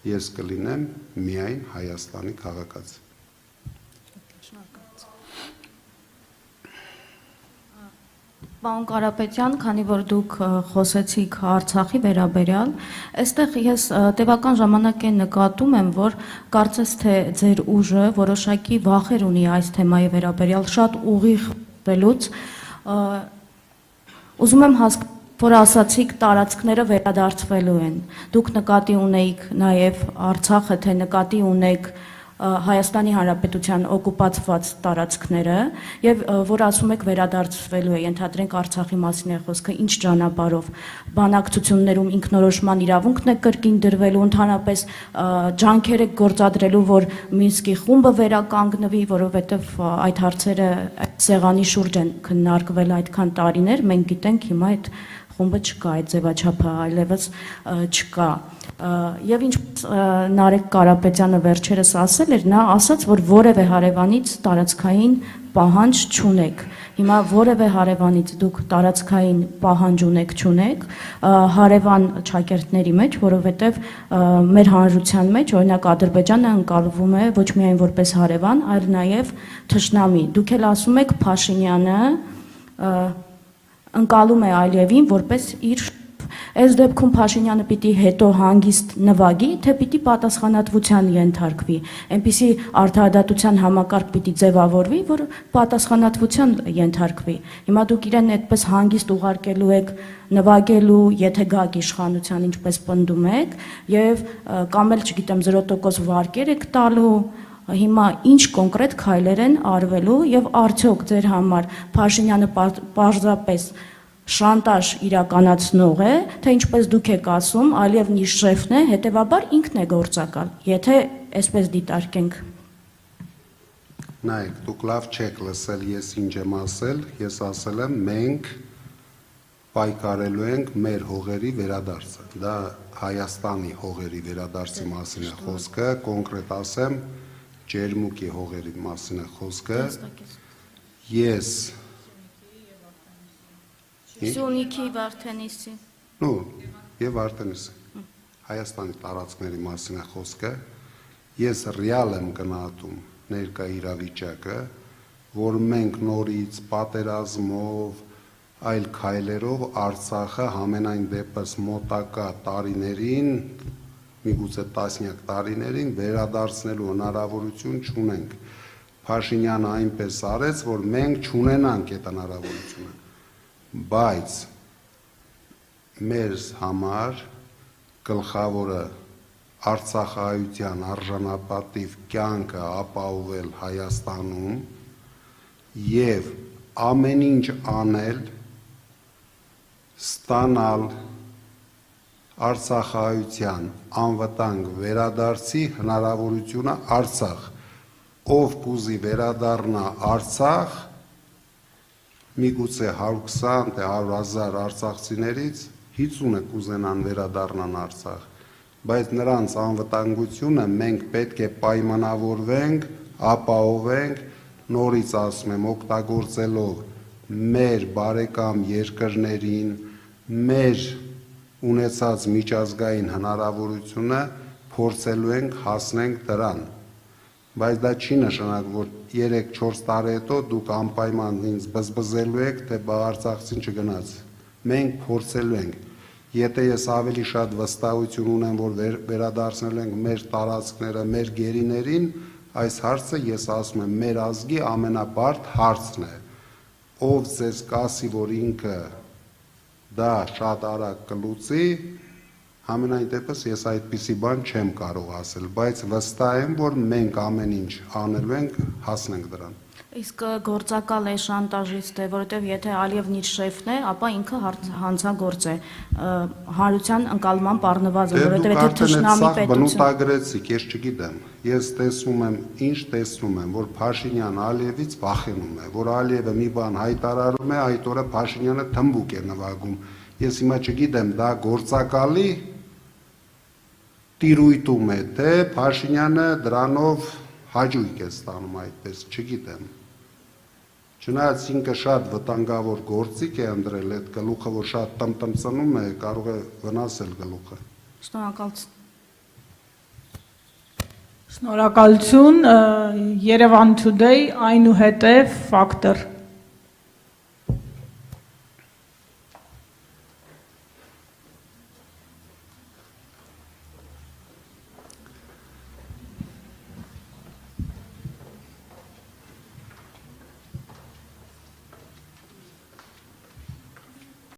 ես կլինեմ միայն Հայաստանի քաղաքացի։ Պարոն Կարապետյան, քանի որ դուք խոսեցիք Արցախի վերաբերյալ, այստեղ ես տևական ժամանակ է նկատում եմ, որ կարծես թե ձեր ուժը որոշակի վախեր ունի այս թեմայի վերաբերյալ, շատ ուղիղ բելուց, ուզում եմ հասկանալ, որ ասացիք տարածքները վերադարձվելու են, դուք նկատի ունեիք նաև Արցախը, թե նկատի ունեք Հայաստանի Հանրապետության օկուպացված տարածքները եւ որ ասում եք վերադարձվելու է, ենթադրենք Արցախի մասին է խոսքը, ինչ ճանապարհով, բանակցություններում ինքնորոշման իրավունքն է կրկին դրվելու, ընդհանրապես ջանքեր եք գործադրելու, որ Մինսկի խումբը վերականգնվի, որովհետեւ այդ հարցերը սեղանի շուրջ են քննարկվել այդքան տարիներ, մենք գիտենք հիմա այդ խումբը չկա, այդ ձևաչափը այլևս չկա։ Եվ ինչպես Նարեկ Կարապետյանը վերջերս ասել էր, նա ասաց, որ որևէ հարևանից տարածքային պահանջ չունեք։ Հիմա որևէ հարևանից դուք տարածքային պահանջ չունեք, հարևան ճակերտների մեջ, որովհետև մեր հանրության մեջ, օրինակ Ադրբեջանը ընկալվում է ոչ միայն որպես հարևան, այլ նաև թշնամի։ Դուք էլ ասում եք Փաշինյանը ընկալում է Ալիևին որպես իր այս դեպքում Փաշինյանը պիտի հետո հանգիստ նվագի, թե պիտի պատասխանատվության ենթարկվի, այնպիսի արդարադատության համակարգ պիտի ձևավորվի, որ պատասխանատվության ենթարկվի։ Հիմա դուք իրեն այդպես հանգիստ ուղարկելու եք նվագելու, եթե գաք իշխանության, ինչպես պնդում եք, եւ կամ էլ, չգիտեմ, 0% վարկեր եք տալու, հիմա ինչ կոնկրետ քայլեր են արվելու եւ արդյոք ձեր համար Փաշինյանը պարզապես շանտաժ իրականացնող է, թե ինչպես դուք եք ասում, Ալիևն իր շեֆն է, հետեւաբար ինքն է գործակալ, եթե այսպես դիտարկենք։ Նայեք, դուք լավ չեք լսել, ես ինչ եմ ասել, ես ասել եմ մենք պայքարելու ենք մեր հողերի վերադարձը։ Դա Հայաստանի հողերի վերադարձի մասին է խոսքը, կոնկրետ ասեմ, Ջերմուկի հողերի մասին է խոսքը։ Ես Սյունիքի Վարդենիսի։ Եվ Վարդենիսի։ Հայաստանի տարածքների մասին է խոսքը։ Ես ռեալ եմ գնահատում ներկա իրավիճակը, որ մենք նորից պատերազմով, այլ քայլերով Արցախը համենայն դեպս մոտակա տարիներին, միգուցե տասնյակ տարիներին վերադարձնելու հնարավորություն չունենք։ Փաշինյանը այնպես արեց, որ մենք չունենանք այդ հնարավորությունը։ Բայց մեր համար գլխավորը Արցախահայության արժանապատիվ կյանքը ապահովել Հայաստանում եւ ամեն ինչ անել, ստանալ Արցախահայության անվտանգ վերադարձի հնարավորությունը Արցախ, ով կուզի վերադառնա Արցախ, միգուցե 120 թե 100,000 արցախցիներից 50-ը կուզենան վերադառնան Արցախ, բայց նրանց անվտանգությունը մենք պետք է պայմանավորվենք, ապահովենք, նորից ասում եմ, օգտագործելով մեր բարեկամ երկրներին, մեր ունեցած միջազգային հնարավորությունը փորձելու ենք հասնենք դրան, բայց դա չի նշանակում, որ 3-4 տարի հետո դուք անպայման ինձ բզբզելու եք, թե բա Արցախցին չգնաց։ Մենք փորձելու ենք, եթե ես ավելի շատ վստահություն ունեմ, որ վերադարձնել ենք մեր տարածքները, մեր գերիներին, այս հարցը ես ասում եմ, մեր ազգի ամենաբարդ հարցն է, ով ձեզ կասի, որ ինքը դա շատ արագ կլուծի, համենայն դեպս ես այդպիսի բան չեմ կարող ասել, բայց վստահ եմ, որ մենք ամեն ինչ անելու ենք, հասնենք դրան։ Իսկ գործակալ է, շանտաժիստ է, որովհետև եթե Ալիևն իր շեֆն է, ապա ինքը հանցագործ է, հանրության ընկալման առնվազն, որովհետև եթե թշնամի պետություն։ Բնութագրեցիք, ես չգիտեմ, ես տեսնում եմ, ինչ տեսնում եմ, որ Փաշինյանը Ալիևից վախենում է, որ Ալիևը մի բան հայտարարում է, այդ օրը Փաշինյանը թմբուկ է նվագում։ Ես հիմա չգիտեմ, դա գործակալի տիրույթում է, թե Փաշինյանը դրանով հաճույք է ստանում, այդպես չգիտեմ։ Չնայած ինքը շատ վտանգավոր գործիք է ընտրել, այդ գլուխը, որ շատ տմտմծնում է, կարող է վնասել գլուխը։ Շնորհակալություն։ Շնորհակալություն, Yerevan Today, այնուհետև Factor